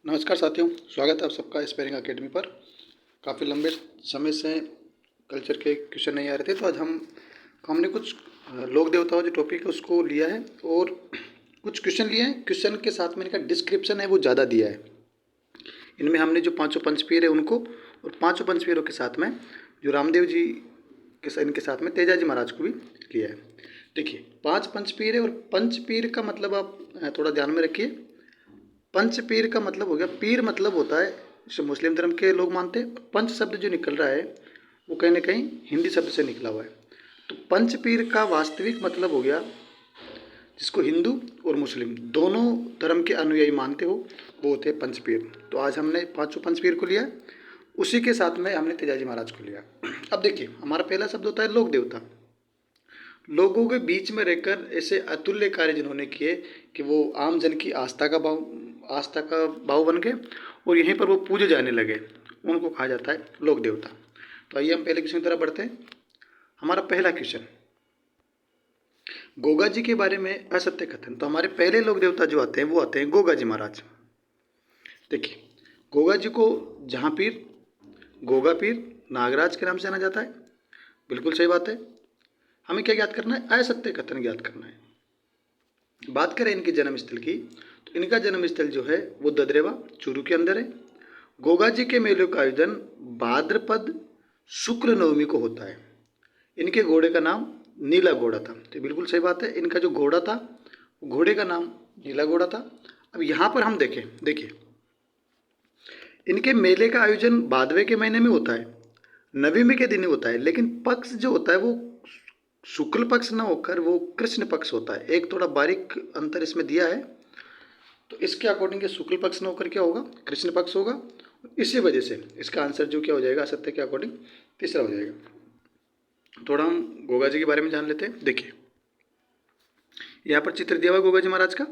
नमस्कार साथियों, स्वागत है आप सबका स्पेयरिंग अकेडमी पर। काफ़ी लंबे समय से कल्चर के क्वेश्चन नहीं आ रहे थे, तो आज हमने कुछ लोक देवताओं जो टॉपिक है उसको लिया है और कुछ क्वेश्चन लिए हैं। क्वेश्चन के साथ में इनका डिस्क्रिप्शन है वो ज़्यादा दिया है। इनमें हमने जो पाँचों पंचपीर है उनको और पाँचों पंचपीरों के साथ में जो रामदेव जी इनके साथ में तेजा जी महाराज को भी लिया है। देखिए, 5 पंचपीर है और पंचपीर का मतलब आप थोड़ा ध्यान में रखिए। पंच पीर का मतलब हो गया, पीर मतलब होता है जैसे मुस्लिम धर्म के लोग मानते हैं। पंच शब्द जो निकल रहा है वो कहीं ना कहीं हिंदी शब्द से निकला हुआ है। तो पंच पीर का वास्तविक मतलब हो गया जिसको हिंदू और मुस्लिम दोनों धर्म के अनुयायी मानते हो, वो होते हैं पंच पीर। तो आज हमने पांचों पंच पीर को लिया, उसी के साथ में हमने तेजाजी महाराज को लिया। अब देखिए, हमारा पहला शब्द होता है लोक देवता। लोगों के बीच में रहकर ऐसे अतुल्य कार्य जिन्होंने किए कि वो आम जन की आस्था का भाव बन गए और यहीं पर वो पूजे जाने लगे, उनको कहा जाता है लोक देवता। तो आइए हम पहले क्वेश्चन की तरफ बढ़ते हैं। हमारा पहला क्वेश्चन, गोगा जी के बारे में असत्य कथन। तो हमारे पहले लोक देवता जो आते हैं वो आते हैं गोगा जी महाराज। देखिए, गोगा जी को जहाँ पीर, गोगा पीर, नागराज के नाम से जाना जाता है। बिल्कुल सही बात है। हमें क्या ज्ञात करना है? असत्य कथन ज्ञात करना है। बात करें इनके जन्म स्थल की, तो इनका जन्म स्थल जो है वो ददरेवा चूरू के अंदर है। गोगा जी के मेले का आयोजन भाद्रपद शुक्ल नवमी को होता है। इनके घोड़े का नाम नीला घोड़ा था। तो बिल्कुल सही बात है, इनका जो घोड़ा था घोड़े का नाम नीला घोड़ा था। अब यहाँ पर हम देखिए, इनके मेले का आयोजन भादवे के महीने में होता है, नवमी के दिन होता है, लेकिन पक्ष जो होता है वो शुक्ल पक्ष ना होकर वो कृष्ण पक्ष होता है। एक थोड़ा बारीक अंतर इसमें दिया है। तो इसके अकॉर्डिंग के शुक्ल पक्ष न होकर क्या होगा? कृष्ण पक्ष होगा। इसी वजह से इसका आंसर जो क्या हो जाएगा असत्य के अकॉर्डिंग तीसरा हो जाएगा। थोड़ा हम गोगा जी के बारे में जान लेते हैं। देखिए, यहाँ पर चित्र दिया हुआ गोगा जी महाराज का।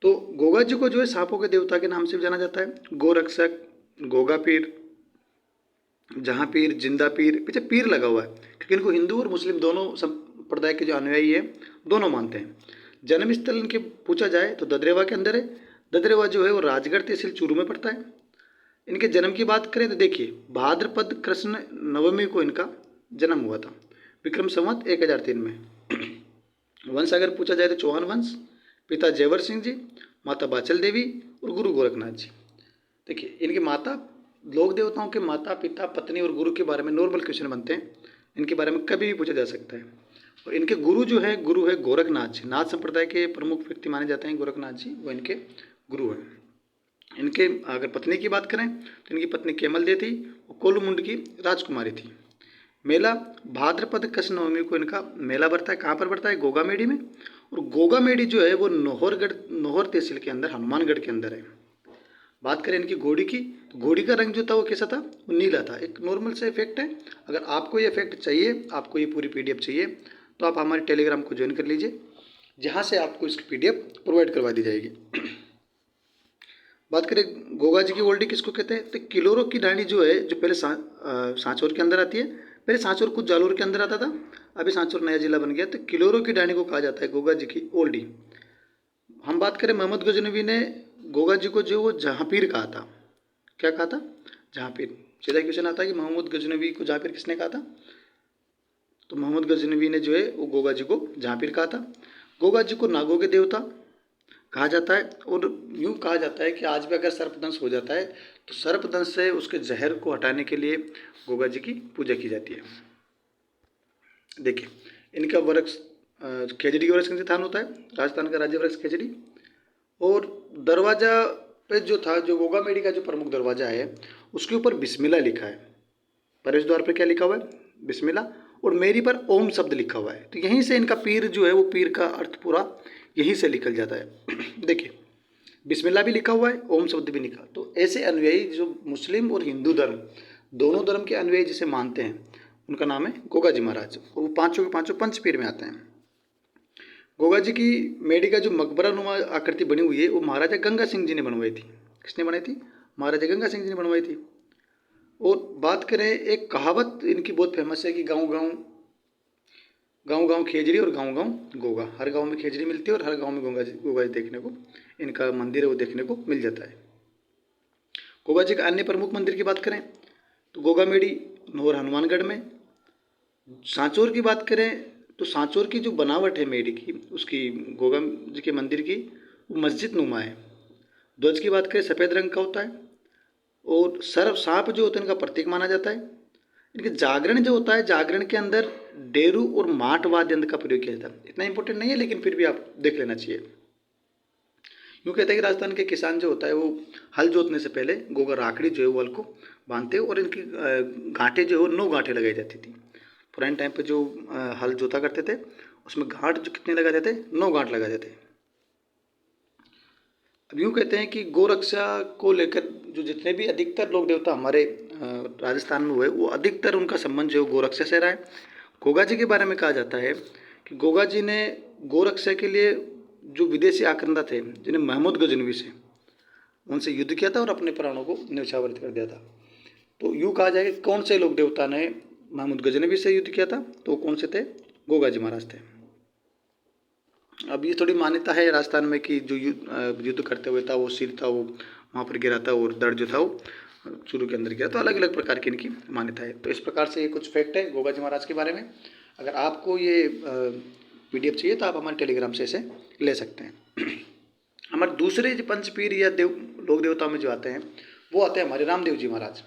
तो गोगा जी को जो है सांपों के देवता के नाम से भी जाना जाता है। गोरक्षक, गोगा पीर, जहाँ पीर, जिंदा पीर, पीछे पीर लगा हुआ है क्योंकि इनको हिंदू और मुस्लिम दोनों संप्रदाय के जो अनुयायी है दोनों मानते हैं। जन्म स्थल इनके पूछा जाए तो ददरेवा के अंदर है। ददरेवा जो है वो राजगढ़ तहसील चूरू में पड़ता है। इनके जन्म की बात करें तो देखिए, भाद्रपद कृष्ण नवमी को इनका जन्म हुआ था, विक्रम संवत 1003 में। वंश अगर पूछा जाए तो चौहान वंश, पिता जयवर सिंह जी, माता बाचल देवी और गुरु गोरखनाथ जी। देखिए, इनके माता, लोक देवताओं के माता पिता पत्नी और गुरु के बारे में नॉर्मल क्वेश्चन बनते हैं, इनके बारे में कभी भी पूछा जा सकता है। और इनके गुरु है गोरखनाथ जी। नाथ संप्रदाय के प्रमुख व्यक्ति माने जाते हैं गोरखनाथ जी, वो इनके गुरु हैं। इनके अगर पत्नी की बात करें तो इनकी पत्नी केमल दे थी, वो कोलुमुंड की राजकुमारी थी। मेला भाद्रपद कृष्ण नवमी को इनका मेला बढ़ता है। कहाँ पर बढ़ता है? गोगा मेडी में। और गोगा मेडी जो है वो नोहर तहसील के अंदर, हनुमानगढ़ के अंदर है। बात करें इनकी घोड़ी की, तो घोड़ी का रंग जो था वो कैसा था? वो नीला था। एक नॉर्मल से इफेक्ट है। अगर आपको ये इफेक्ट चाहिए, आपको ये पूरी पीडीएफ चाहिए, तो आप हमारे टेलीग्राम को ज्वाइन कर लीजिए, जहाँ से आपको इसकी पीडीएफ प्रोवाइड करवा दी जाएगी। बात करें गोगा जी की ओल्डी किसको कहते हैं? तो किलोरो की डांडी जो है, जो पहले सांचौर के अंदर आती है। पहले सांचौर कुछ जालोर के अंदर आता था, अभी सांचौर नया जिला बन गया। तो किलोरो की डांडी को कहा जाता है गोगा जी की ओल्डी। हम बात करें, मोहम्मद गजनवी ने गोगा जी को जो वो जहाँपीर कहा था। क्या कहा था? जहाँपीर। सीधा क्वेश्चन आता है कि मोहम्मद गजनवी को जहाँपीर किसने कहा था? तो मोहम्मद गजनवी ने जो है वो गोगा जी को जहाँपीर कहा था। गोगा जी को नागों के देवता कहा जाता है। और यूँ कहा जाता है कि आज भी अगर सर्पदंश हो जाता है तो सर्पदंश से उसके जहर को हटाने के लिए गोगा जी की पूजा की जाती है। देखिए, इनका वृक्ष खेजड़ी वृक्ष का स्थान होता है, राजस्थान का राज्य वृक्ष खेजड़ी। और दरवाजा पे जो था, जो गोगा मेडी का जो प्रमुख दरवाजा है, उसके ऊपर बिस्मिल्लाह लिखा है। प्रवेश द्वार पर क्या लिखा हुआ है? बिस्मिल्लाह। और मेरी पर ओम शब्द लिखा हुआ है। तो यहीं से इनका पीर जो है वो पीर का अर्थ पूरा यहीं से निकल जाता है। देखिए, बिस्मिल्लाह भी लिखा हुआ है, ओम शब्द भी लिखा। तो ऐसे अनुयायी जो मुस्लिम और हिंदू धर्म दोनों धर्म के अनुयायी जिसे मानते हैं, उनका नाम है गोगा जी महाराज। और वो पाँचों के पाँचों पंच पीर में आते हैं। गोगा जी की मेडी का जो मकबरा नुमा आकृति बनी हुई है वो महाराजा गंगा सिंह जी ने बनवाई थी। किसने बनाई थी? महाराजा गंगा सिंह जी ने बनवाई थी। और बात करें, एक कहावत इनकी बहुत फेमस है कि गांव गांव खेजड़ी और गांव गांव गोगा। हर गांव में खेजड़ी मिलती है और हर गांव में गोगा जी देखने को, इनका मंदिर है वो देखने को मिल जाता है। गोगा जी का अन्य प्रमुख मंदिर की बात करें तो गोगामेड़ी नौर हनुमानगढ़ में। सांचौर की बात करें तो सांचौर की जो बनावट है मेढ़ी की, उसकी गोगा जी के मंदिर की, वो मस्जिद नुमा है। ध्वज की बात करें सफ़ेद रंग का होता है और सर्प सांप जो होते हैं इनका प्रतीक माना जाता है। इनके जागरण जो होता है, जागरण के अंदर डेरू और माट वाद्य यंत्र का प्रयोग किया जाता है। इतना इंपॉर्टेंट नहीं है लेकिन फिर भी आप देख लेना चाहिए। यूँ कहते हैं कि राजस्थान के किसान जो होता है वो हल जोतने से पहले गोगा राखड़ी जो है वो हल को बांधते और इनकी गांठें जो है 9 गांठें लगाई जाती थी। पुराने टाइम पे जो हल जोता करते थे उसमें गांठ जो कितने लगाए जाते, 9 गांठ लगाए जाते। अब यूँ कहते हैं कि गोरक्षा को लेकर जो जितने भी अधिकतर लोक देवता हमारे राजस्थान में हुए, वो अधिकतर उनका संबंध जो है गोरक्षा से रहा है। गोगा जी के बारे में कहा जाता है कि गोगा जी ने गोरक्षा के लिए जो विदेशी आक्रंदा थे, जिन्हें महमूद गजनवी से, उनसे युद्ध किया था और अपने प्राणों को न्यौछावर कर दिया था। तो यूँ कहा जाए कि कौन से लोक देवता ने महमूद गजनवी से युद्ध किया था, तो कौन से थे? गोगा जी महाराज थे। अब ये थोड़ी मान्यता है राजस्थान में कि जो युद्ध करते हुए था वो सिर था वो वहाँ पर गिरा था और दर्द जो था वो चूरू के अंदर गिरा। तो अलग अलग प्रकार की इनकी मान्यता है। तो इस प्रकार से ये कुछ फैक्ट है गोगा जी महाराज के बारे में। अगर आपको ये PDF चाहिए तो आप हमारे टेलीग्राम से इसे ले सकते हैं। हमारे दूसरे जो पंचपीर या लोक देवताओं में जो आते हैं वो आते हैं हमारे रामदेव जी महाराज।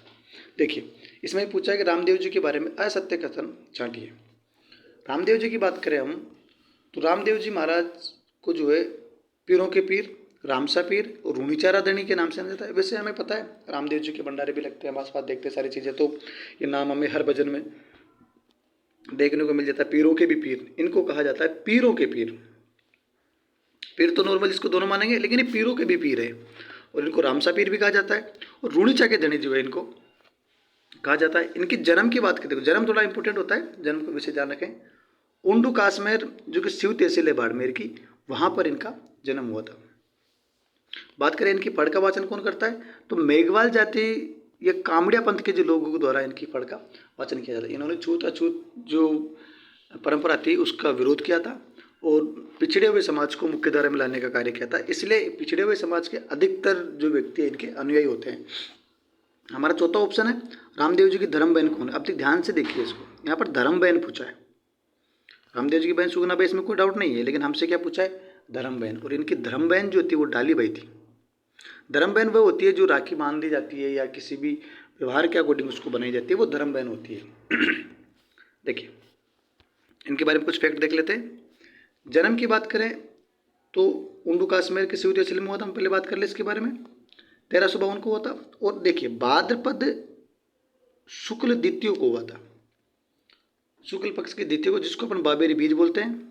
देखिए, इसमें पूछा है कि रामदेव जी के बारे में असत्य कथन छांटिए। रामदेव जी की बात करें हम तो रामदेव जी महाराज को जो है पीरों के पीर, रामसा पीर और रूणीचारा धणी के नाम से जाना जाता है। वैसे हमें पता है रामदेव जी के भंडारे भी लगते हैं, हम आसपास देखते हैं सारी चीज़ें, तो ये नाम हमें हर भजन में देखने को मिल जाता है। पीरों के भी पीर, इनको कहा जाता है पीरों के पीर। पीर तो नॉर्मल इसको दोनों मानेंगे, लेकिन ये पीरों के भी पीर है और इनको रामसा पीर भी कहा जाता है। और रूणीचा के धणी जो है इनको कहा जाता है। इनकी जन्म की बात करें तो जन्म थोड़ा इंपॉर्टेंट होता है, जन्म को विषय ध्यान रखें। उंडू काश्मीर जो कि शिव तहसील है बाड़मेर की, वहाँ पर इनका जन्म हुआ था। बात करें इनकी फड़ का वाचन कौन करता है तो मेघवाल जाति या कामड़िया पंथ के जो लोगों द्वारा इनकी फड़ का वाचन किया जाता है। इन्होंने छूत अछूत जो परंपरा थी उसका विरोध किया था और पिछड़े हुए समाज को मुख्य धारा में लाने का कार्य किया था। इसलिए पिछड़े हुए समाज के अधिकतर जो व्यक्ति इनके अनुयायी होते हैं। हमारा चौथा ऑप्शन है रामदेव जी की धर्म बहन कौन है। अब ध्यान से देखिए इसको, यहाँ पर धर्म बहन पूछा है। रामदेव जी की बहन सुगना बाई, इसमें कोई डाउट नहीं है, लेकिन हमसे क्या पूछा है? धर्म बहन। और इनकी धर्म बहन जो थी वो डाली बाई थी। धर्म बहन वह होती है जो राखी बांध दी जाती है या किसी भी व्यवहार के अकॉर्डिंग उसको बनाई जाती है, वो धर्म बहन होती है। देखिए, इनके बारे में कुछ फैक्ट देख लेते हैं। जन्म की बात करें तो उंडू काश्मीर के शिव तहसील में हुआ था, हम पहले बात कर ले इसके बारे में। 1352 को हुआ था। और देखिए, भाद्रपद शुक्ल द्वितीय को हुआ था, शुक्ल पक्ष के द्वितीय को, जिसको अपन बाबेरी बीज बोलते हैं।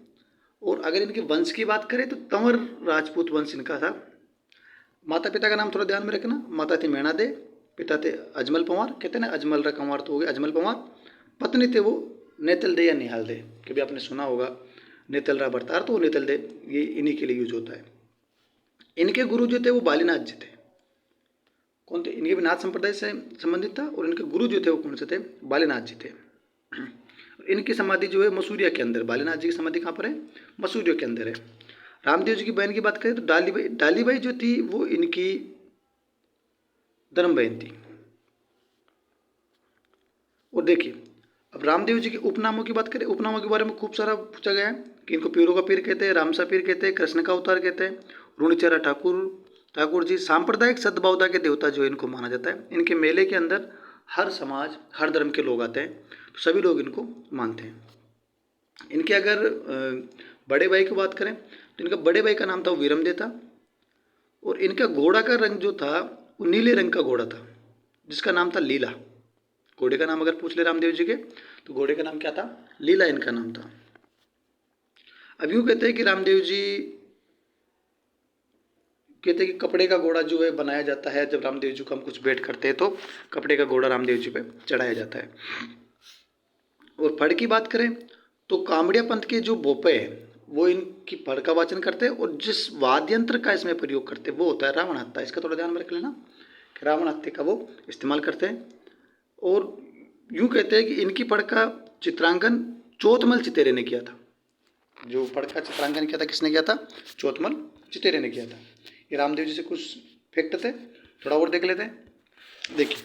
और अगर इनके वंश की बात करें तो तंवर राजपूत वंश इनका था। माता पिता का नाम थोड़ा ध्यान में रखना। माता थी मैणा दे, पिता थे अजमल पंवार, कहते हैं ना अजमल रा कंवार तो हो गए अजमल पंवार। पत्नी थे वो नेतल दे या निहाल दे, कभी आपने सुना होगा नेतल रा बरतार, तो वो नेतल दे ये इन्हीं के लिए यूज होता है। इनके गुरु जो थे वो बालीनाथ जी थे। कौन थे? इनके भी नाथ संप्रदाय से संबंधित था। और इनके गुरु जो थे वो कौन से थे? बालीनाथ जी थे। इनकी समाधि जो है मसूरिया के अंदर, बालीनाथ जी की समाधि कहाँ पर है? मसूरिया के अंदर है। रामदेव जी की बहन की बात करें तो डालीबाई जो थी वो इनकी धर्म बहन थी। और देखिए, अब रामदेव जी के उपनामों की बात करें, उपनामों के बारे में खूब सारा पूछा गया है कि इनको पीरों का पीर कहते हैं, रामसा पीर कहते हैं, कृष्ण का अवतार कहते हैं, रूणीचारा ठाकुर जी सांप्रदायिक सद्भावता के देवता जो इनको माना जाता है। इनके मेले के अंदर हर समाज हर धर्म के लोग आते हैं, तो सभी लोग इनको मानते हैं। इनके अगर बड़े भाई की बात करें तो इनका बड़े भाई का नाम था वीरमदेव था। और इनका घोड़ा का रंग जो था वो नीले रंग का घोड़ा था, जिसका नाम था लीला। घोड़े का नाम अगर पूछ ले रामदेव जी के तो घोड़े का नाम क्या था? लीला इनका नाम था। अब यूँ कहते हैं कि रामदेव जी कहते हैं कि कपड़े का घोड़ा जो है बनाया जाता है, जब रामदेव जी को हम कुछ भेंट करते हैं तो कपड़े का घोड़ा रामदेव जी पे चढ़ाया जाता है। और फड़ की बात करें तो कामड़िया पंथ के जो बोपे हैं वो इनकी फड़ का वाचन करते हैं। और जिस वाद्य यंत्र का इसमें प्रयोग करते हैं वो होता है रावण हत्था। इसका थोड़ा ध्यान में रख लेना कि रावण हत्थे का वो इस्तेमाल करते हैं। और यूँ कहते हैं कि इनकी फड़ का चित्रांकन चौथमल चितेरे ने किया था। जो फड़ का चित्रांकन किया था किसने किया था? चौथमल चितेरे ने किया था। ये रामदेव जी से कुछ फैक्ट थे, थोड़ा और देख लेते हैं। देखिए,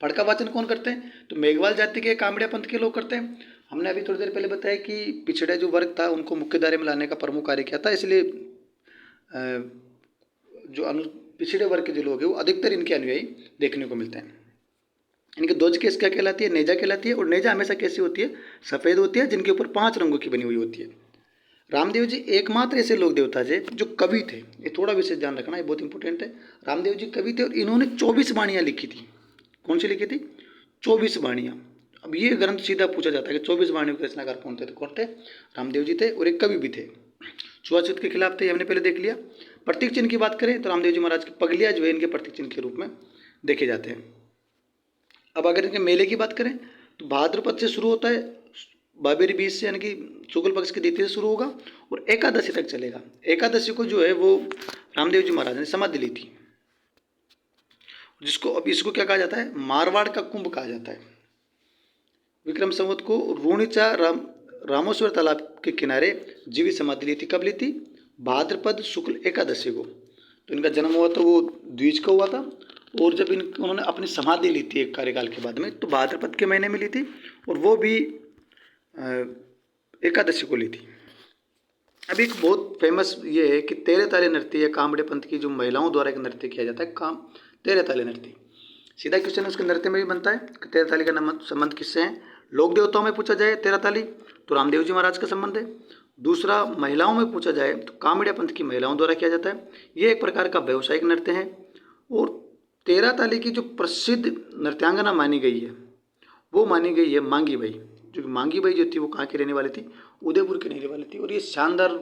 पढ़ का वाचन कौन करते हैं? तो मेघवाल जाति के कामड़िया पंथ के लोग करते हैं। हमने अभी थोड़ी देर पहले बताया कि पिछड़े जो वर्ग था उनको मुख्य धारे में लाने का प्रमुख कार्य किया था, इसलिए जो पिछड़े वर्ग के जो लोग हैं वो अधिकतर इनके अनुयायी देखने को मिलते हैं। इनकी ध्वज केस क्या कहलाती है? नेजा कहलाती है। और नेजा हमेशा कैसी होती है? सफ़ेद होती है, जिनके ऊपर 5 रंगों की बनी हुई होती है। रामदेव जी एकमात्र ऐसे लोक देवता थे जो कवि थे। ये थोड़ा विशेष ध्यान रखना, ये बहुत इंपॉर्टेंट है। रामदेव जी कवि थे और इन्होंने 24 वाणियाँ लिखी थी। कौन सी लिखी थी? 24 वाणियाँ। अब ये ग्रंथ सीधा पूछा जाता है कि 24 वाणियों के रचनाकार कौन थे? तो कौन थे? रामदेव जी थे और एक कवि भी थे। छुआछूत के खिलाफ थे, हमने पहले देख लिया। प्रतीक चिन्ह की बात करें तो रामदेव जी महाराज की पगलियाँ जो है इनके प्रतीक चिन्ह के रूप में देखे जाते हैं। अब अगर इनके मेले की बात करें तो भाद्रपद से शुरू होता है, बाबेरी बीज से यानी कि शुक्ल पक्ष की द्वितीया से शुरू होगा और एकादशी तक चलेगा। एकादशी को जो है वो रामदेव जी महाराज ने समाधि ली थी, जिसको अब इसको क्या कहा जाता है? मारवाड़ का कुंभ कहा जाता है। विक्रम संवत को रूणिचा रामेश्वर तालाब के किनारे जीवित समाधि ली थी। कब ली थी? भाद्रपद शुक्ल एकादशी को। तो इनका जन्म हुआ तो वो द्विज को हुआ था, और जब उन्होंने अपनी समाधि ली थी एक कार्यकाल के बाद में तो भाद्रपद के महीने में ली थी, और वो भी एकादशी को ली थी। अभी एक बहुत फेमस ये है कि तेरे ताले नृत्य या कामड़े पंथ की जो महिलाओं द्वारा एक नृत्य किया जाता है, काम तेरे ताले नृत्य। सीधा क्वेश्चन उसके नृत्य में भी बनता है कि तेरे ताली का संबंध किससे है? लोक देवताओं में पूछा जाए तेरा ताली तो रामदेव जी महाराज का संबंध है। दूसरा, महिलाओं में पूछा जाए तो कामड़िया पंथ की महिलाओं द्वारा किया जाता है। ये एक प्रकार का व्यावसायिक नृत्य है। और तेरा ताली की जो प्रसिद्ध नृत्यांगना मानी गई है वो मानी गई है मांगी बाई। जो मांगी बाई जो थी वो कहाँ की रहने वाली थी? उदयपुर की रहने वाली थी। और ये शानदार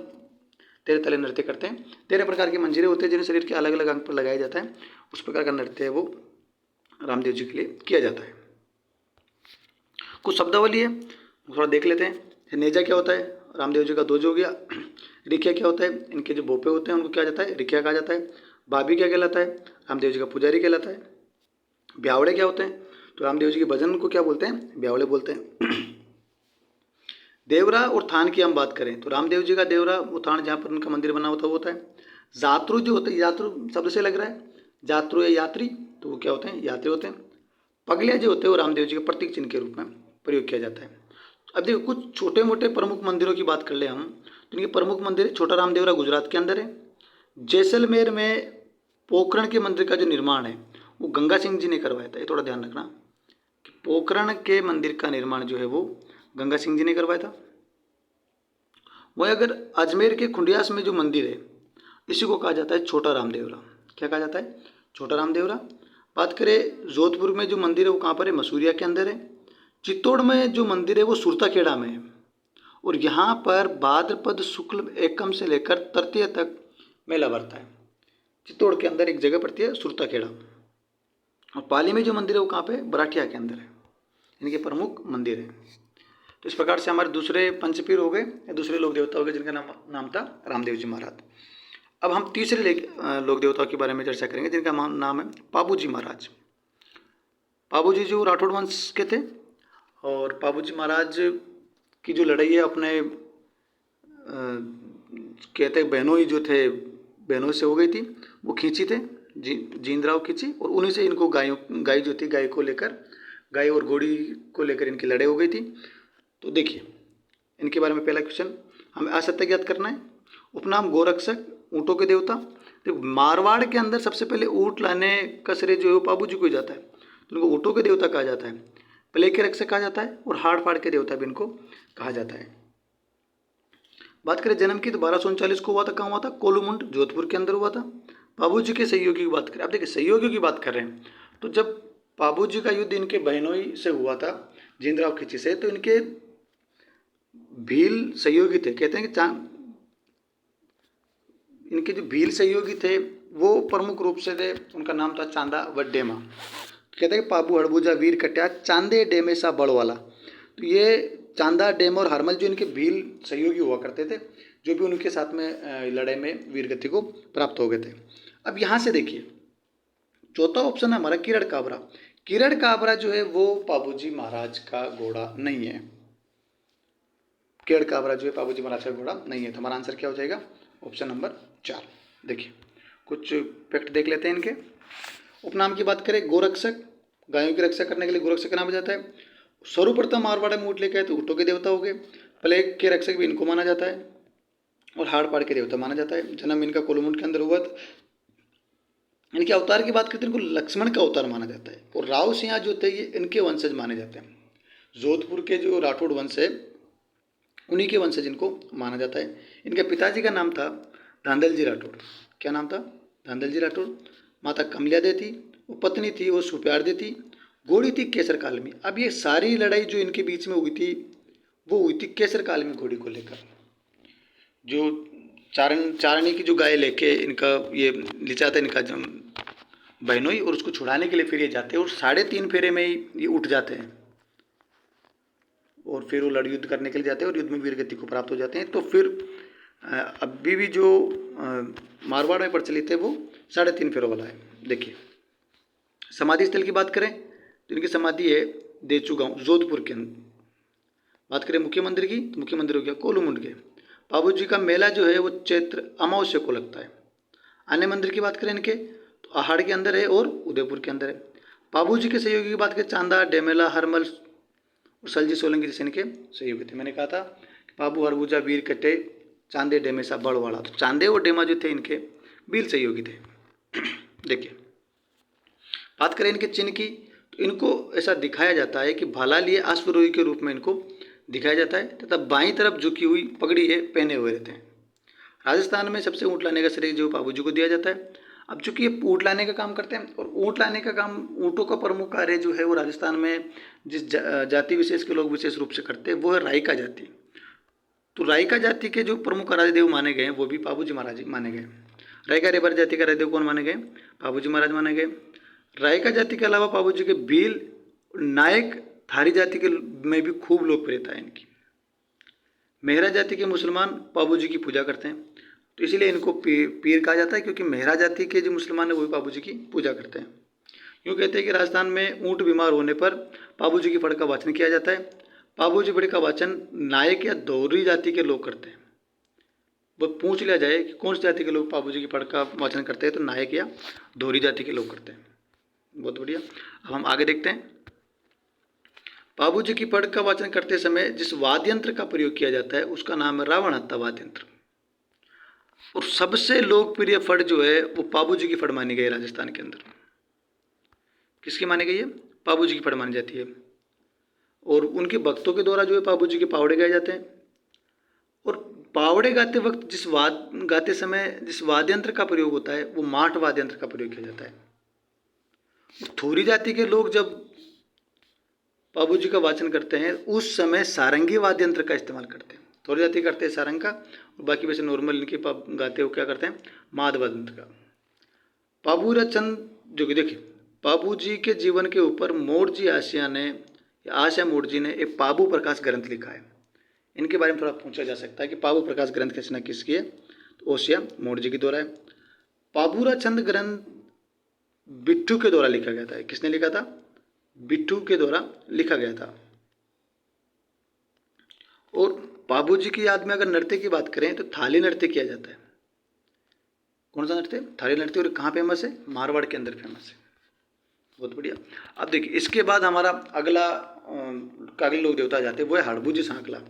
तेरे ताले नृत्य करते हैं। 13 प्रकार के मंजीरे होते हैं जिन्हें शरीर के अलग अलग अंग पर लगाया जाता है। उस प्रकार का नृत्य है वो रामदेव जी के लिए किया जाता है। कुछ शब्दावली है, थोड़ा देख लेते हैं। नेजा क्या होता है? रामदेव जी का ध्वज हो गया। रिखिया क्या होता है? इनके जो भोपे होते हैं उनको क्या जाता है? रिखिया कहा जाता है। बाबी क्या कहलाता है? रामदेव जी का पुजारी कहलाता है। ब्यावड़े क्या होते हैं? तो रामदेव जी के भजन को क्या बोलते हैं? ब्यावड़े बोलते हैं। देवरा और थान की हम बात करें तो रामदेव जी का देवरा वो थान जहाँ पर उनका मंदिर बना होता है। जात्रु जो होते हैं, यात्रु शब्द से लग रहा है, जात्रु या यात्री, तो वो क्या होते हैं? यात्री होते हैं। पगलिया जो होते हैं वो रामदेव जी के प्रतीक चिन्ह के रूप में प्रयोग किया जाता है। अब देखो कुछ छोटे मोटे प्रमुख मंदिरों की बात कर ले हम, तो इनके प्रमुख मंदिर छोटा रामदेवरा गुजरात के अंदर है। जैसलमेर में पोखरण के मंदिर का जो निर्माण है वो गंगा सिंह जी ने करवाया था। ये थोड़ा ध्यान रखना कि पोखरण के मंदिर का निर्माण जो है वो गंगा सिंह जी ने करवाया था। वह अगर अजमेर के खुंडियास में जो मंदिर है इसी को कहा जाता है छोटा रामदेवरा। क्या कहा जाता है? छोटा रामदेवरा। बात करें जोधपुर में जो मंदिर है वो कहाँ पर है? मसूरिया के अंदर है। चित्तौड़ में जो मंदिर है वो सुरताखेड़ा में है। और यहाँ पर भाद्रपद शुक्ल एकम से लेकर तृतीय तक मेला भरता है। चित्तौड़ के अंदर एक जगह पड़ती है सुरताखेड़ा। और पाली में जो मंदिर है वो कहाँ पे? बराठिया के अंदर है। इनके प्रमुख मंदिर हैं। तो इस प्रकार से हमारे दूसरे पंचपीर हो गए या दूसरे लोक देवता हो गए जिनका नाम था रामदेव जी महाराज। अब हम तीसरे लोक देवताओं के बारे में चर्चा करेंगे जिनका नाम है पाबूजी महाराज। पाबूजी जो राठौड़ वंश के थे, और पाबूजी महाराज की जो लड़ाई है अपने कहते बहनोई जो थे, बहनों से हो गई थी। वो खींची थे, जींदराव खींची, और उन्हीं से इनको गाय जो थी, गाय को लेकर, गाय और घोड़ी को लेकर इनकी लड़ाई हो गई थी। तो देखिए इनके बारे में पहला क्वेश्चन हमें असत्य ज्ञात करना है। उपनाम गोरक्षक, ऊँटों के देवता। तो मारवाड़ के अंदर सबसे पहले ऊँट लाने का श्रेय जो है वो पाबू जी को ही जाता है, तो इनको ऊँटों के देवता कहा जाता है। प्ले के रक्षक कहा जाता है, और हाड़ फाड़ के देवता भी इनको कहा जाता है। बात करें जन्म की तो 1239 को हुआ था। कहाँ हुआ था? कोलूमुंड, जोधपुर के अंदर हुआ था। पाबू जी के सहयोगी की बात करें, अब देखिए सहयोगियों की बात कर रहे हैं, तो जब पाबू जी का युद्ध इनके बहनोई से हुआ था, जींदराव खिची से, तो इनके भील सहयोगी थे। कहते हैं कि इनके जो भील सहयोगी थे वो प्रमुख रूप से थे, उनका नाम था चांदा व डेमा। कहते हैं कि पाबू हड़बूजा वीर कट्या चांदे डेमे सा बड़ वाला। तो ये चांदा, डेम और हरमल जो इनके भील सहयोगी हुआ करते थे, जो भी उनके साथ में लड़ाई में वीरगति को प्राप्त हो गए थे। अब यहाँ से देखिए चौथा ऑप्शन है हमारा किरण काबरा। किरण काबरा जो है वो पाबूजी महाराज का घोड़ा नहीं है। किरण काबरा जो है पाबूजी महाराज का घोड़ा नहीं है। तो हमारा आंसर क्या हो जाएगा? Option number 4। देखिए कुछ फैक्ट देख लेते हैं इनके। उपनाम की बात करें गोरक्षक, गायों की रक्षा करने के लिए गोरक्षक का नाम जाता है। सर्वप्रथम मारवाड़ में ऊँट लेके आए तो ऊँटों के देवता हो गए। प्लेग के रक्षक भी इनको माना जाता है और हाड़ पाड़ के देवता माना जाता है। जन्म इनका कोलमुंड के अंदर हुआ था। इनके अवतार की बात करते हैं, इनको लक्ष्मण का अवतार माना जाता है। और राव सिंह जो थे ये इनके वंशज माने जाते हैं। जोधपुर के जो राठौड़ वंश है उन्हीं के वंशज इनको माना जाता है। इनके पिताजी का नाम था धांधल जी राठौड़। क्या नाम था? धांधल जी राठौड़। माता कमलिया दे थी, वो पत्नी थी वो सुप्यार दे थी। घोड़ी थी केसर काल में। अब ये सारी लड़ाई जो इनके बीच में हुई थी वो हुई थी केसर काल में घोड़ी को लेकर। जो चारणी की जो गाय लेके इनका ये ले जाता है इनका बहनोई, और उसको छुड़ाने के लिए फिर ये जाते हैं और 3.5 फेरे में ही ये उठ जाते हैं और फिर वो युद्ध करने के लिए जाते हैं और युद्ध में वीर गति को प्राप्त हो जाते हैं। तो फिर अभी भी जो मारवाड़ में प्रचलित है वो 3.5 फेरों वाला है। देखिए समाधि स्थल की बात करें तो इनकी समाधि है देचू गांव जोधपुर के अंदर। बात करें मुख्य मंदिर की तो मुख्य मंदिर हो गया कोलुमुंड के। बाबू जी का मेला जो है वो चैत्र अमावस्या को लगता है। अन्य मंदिर की बात करें इनके तो आहाड़ के अंदर है और उदयपुर के अंदर है। बाबू जी के सहयोगी की बात करें चांदा, डेमेला, हरमल और सलजी सोलंकी जैसे इनके सहयोगी थे। मैंने कहा था बाबू, हरबूजा, वीर कट्टे, चांदे, डेमेसा, बड़वाड़ा। तो चांदे और डेमा जो थे इनके वीर सहयोगी थे। देखिए बात करें इनके चिन्ह की तो इनको ऐसा दिखाया जाता है कि भाला लिए अश्वरोही के रूप में इनको दिखाया जाता है तथा बाईं तरफ झुकी हुई पगड़ी है पहने हुए रहते हैं। राजस्थान में सबसे ऊँट लाने का श्रेय जो बाबू जी को दिया जाता है। अब चूंकि ये ऊँट लाने का काम करते हैं और ऊँट लाने का काम ऊँटों का प्रमुख कार्य जो है वो राजस्थान में जिस जाति विशेष के लोग विशेष रूप से करते हैं वो है रायका जाति। तो रायका जाति के जो प्रमुख आराध्यदेव माने गए वो भी बाबूजी महाराज माने गए। रायका रेबर जाति का आराध्यदेव कौन माने गए? बाबूजी महाराज माने गए। रायका जाति के अलावा बाबूजी के भील, नायक, थारी जाति के में भी खूब लोकप्रियता है इनकी। मेहरा जाति के मुसलमान बाबूजी की पूजा करते हैं तो इसीलिए इनको पीर कहा जाता है, क्योंकि मेहरा जाति के जो मुसलमान है वो भी बाबूजी की पूजा करते हैं। यूँ कहते हैं कि राजस्थान में ऊँट बीमार होने पर बाबूजी की फड़ का वाचन किया जाता है। बाबूजी फड़ का वाचन नायक या दोहरी जाति के लोग करते हैं। वो पूछ लिया जाए कि कौन सी जाति के लोग बाबूजी की फड़ का वाचन करते हैं तो नायक या दोहरी जाति के लोग करते हैं। बहुत बढ़िया। अब हम आगे देखते हैं। बाबूजी की फड़ का वाचन करते समय जिस वाद्य यंत्र का प्रयोग किया जाता है उसका नाम है रावण हत्ता वाद्य यंत्र। और सबसे लोकप्रिय फड़ जो है वो बाबूजी की फड़ मानी गई है राजस्थान के अंदर। किसकी मानी गई है? बाबूजी की फड़ मानी जाती है। और उनके भक्तों के द्वारा जो है बाबूजी के पावड़े गाए जाते हैं। और पावड़े गाते वक्त गाते समय जिस वाद्य यंत्र का प्रयोग होता है वो माठ वाद्य यंत्र का प्रयोग किया जाता है। थोरी जाति के लोग जब बाबूजी का वाचन करते हैं उस समय सारंगी वाद्य यंत्र का इस्तेमाल करते हैं। थोड़ी जाति करते हैं सारंग का और बाकी वैसे नॉर्मल इनके गाते हो क्या करते हैं माद वाद्य यंत्र का। बाबूरा चंद जो कि देखिए बाबूजी के जीवन के ऊपर मोड़जी आसिया ने आशा मोड़जी ने एक पाबू प्रकाश ग्रंथ लिखा है। इनके बारे में थोड़ा पूछा जा सकता है कि पाबू प्रकाश ग्रंथ की रचना किसकी है? तो ओसिया मोड़जी के द्वारा है। बाबूरा चंद ग्रंथ बिट्टू के द्वारा लिखा गया था। किसने लिखा था? बिट्टू के द्वारा लिखा गया था। और बाबूजी की याद में अगर नृत्य की बात करें तो थाली नृत्य किया जाता है। कौन सा नृत्य? थाली नृत्य। और कहाँ फेमस है? मारवाड़ के अंदर फेमस है। बहुत बढ़िया। अब देखिए इसके बाद हमारा अगला कागली लोक देवता जाते हैं वो है हड़बूजी सांकला।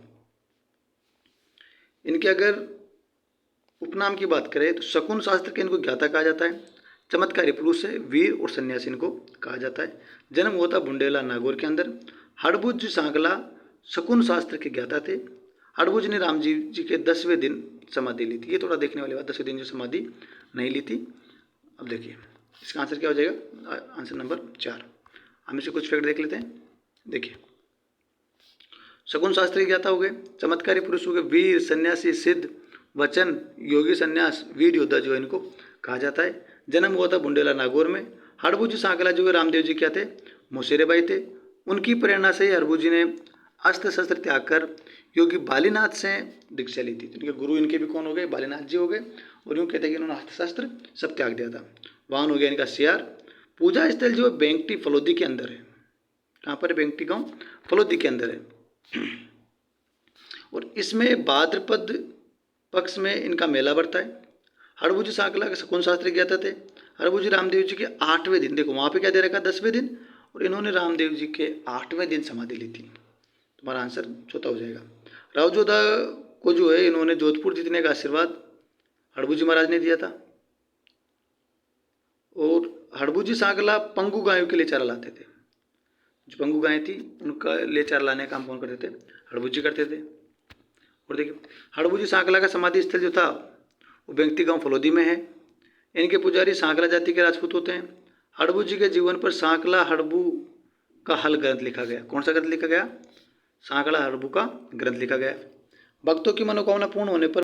इनके अगर उपनाम की बात करें तो शकुन शास्त्र के इनको ज्ञाता कहा जाता है। चमत्कारी पुरुष है, वीर और सन्यासी इनको कहा जाता है। जन्म हुआ था बुंडेला नागौर के अंदर। हड़बूज सांकला शकुन शास्त्र के ज्ञाता थे। हड़बूज ने राम जी के 10वें दिन समाधि ली थी। ये थोड़ा देखने वाली बात, 10वें दिन जो समाधि नहीं ली थी। अब देखिए इसका आंसर क्या हो जाएगा? Answer number 4। हम इसे कुछ फैक्ट देख लेते हैं। देखिए शकुन शास्त्री ज्ञाता हो गए, चमत्कारी पुरुष हो गए, वीर, सन्यासी, सिद्ध, वचन, योगी, सन्यास, वीर योद्धा जो है इनको कहा जाता है। जन्म हुआ था बुंडेला नागौर में। हड़बूजी सांकला जो है रामदेव जी क्या थे? मौसेरे भाई थे। उनकी प्रेरणा से हड़बूजी ने अस्त्र शस्त्र त्याग कर योगी बालीनाथ से दीक्षा ली थी। इनके गुरु इनके भी कौन हो गए? बालीनाथ जी हो गए। और यूँ कहते हैं कि इन्होंने अस्त्र शस्त्र सब त्याग दिया था। वाहन हो गया इनका सियार। पूजा स्थल जो है बेंगटी फलोदी के अंदर है। कहाँ पर है? बेंगटी गाँव फलोदी के अंदर है। और इसमें भाद्रपद पक्ष में इनका मेला बढ़ता है। हड़बूजी सांकला के शकुन शास्त्री ज्ञाता थे। हरभू रामदेव जी के 8वें दिन, देखो वहाँ पे क्या दे रखा 10वें दिन, और इन्होंने रामदेव जी के 8वें दिन समाधि ली थी। तुम्हारा आंसर चौथा हो जाएगा। राव जोधा को जो है इन्होंने जोधपुर जीतने का आशीर्वाद हड़बू जी महाराज ने दिया था। और हड़बू जी सांकला पंगु गायों के लिए चारा लाते थे। जो पंगु गायें थी उनका ले चारा लाने का काम कौन करते थे? हड़बू जी करते थे। और देखिए हड़बू जी सांकला का समाधि स्थल जो था वो बेंगती गांव फलोदी में है। इनके पुजारी सांकला जाति के राजपूत होते हैं। हड़बू जी के जीवन पर सांकला हड़बू का हल ग्रंथ लिखा गया। कौन सा ग्रंथ लिखा गया? सांकला हड़बू का ग्रंथ लिखा गया। भक्तों की मनोकामना पूर्ण होने पर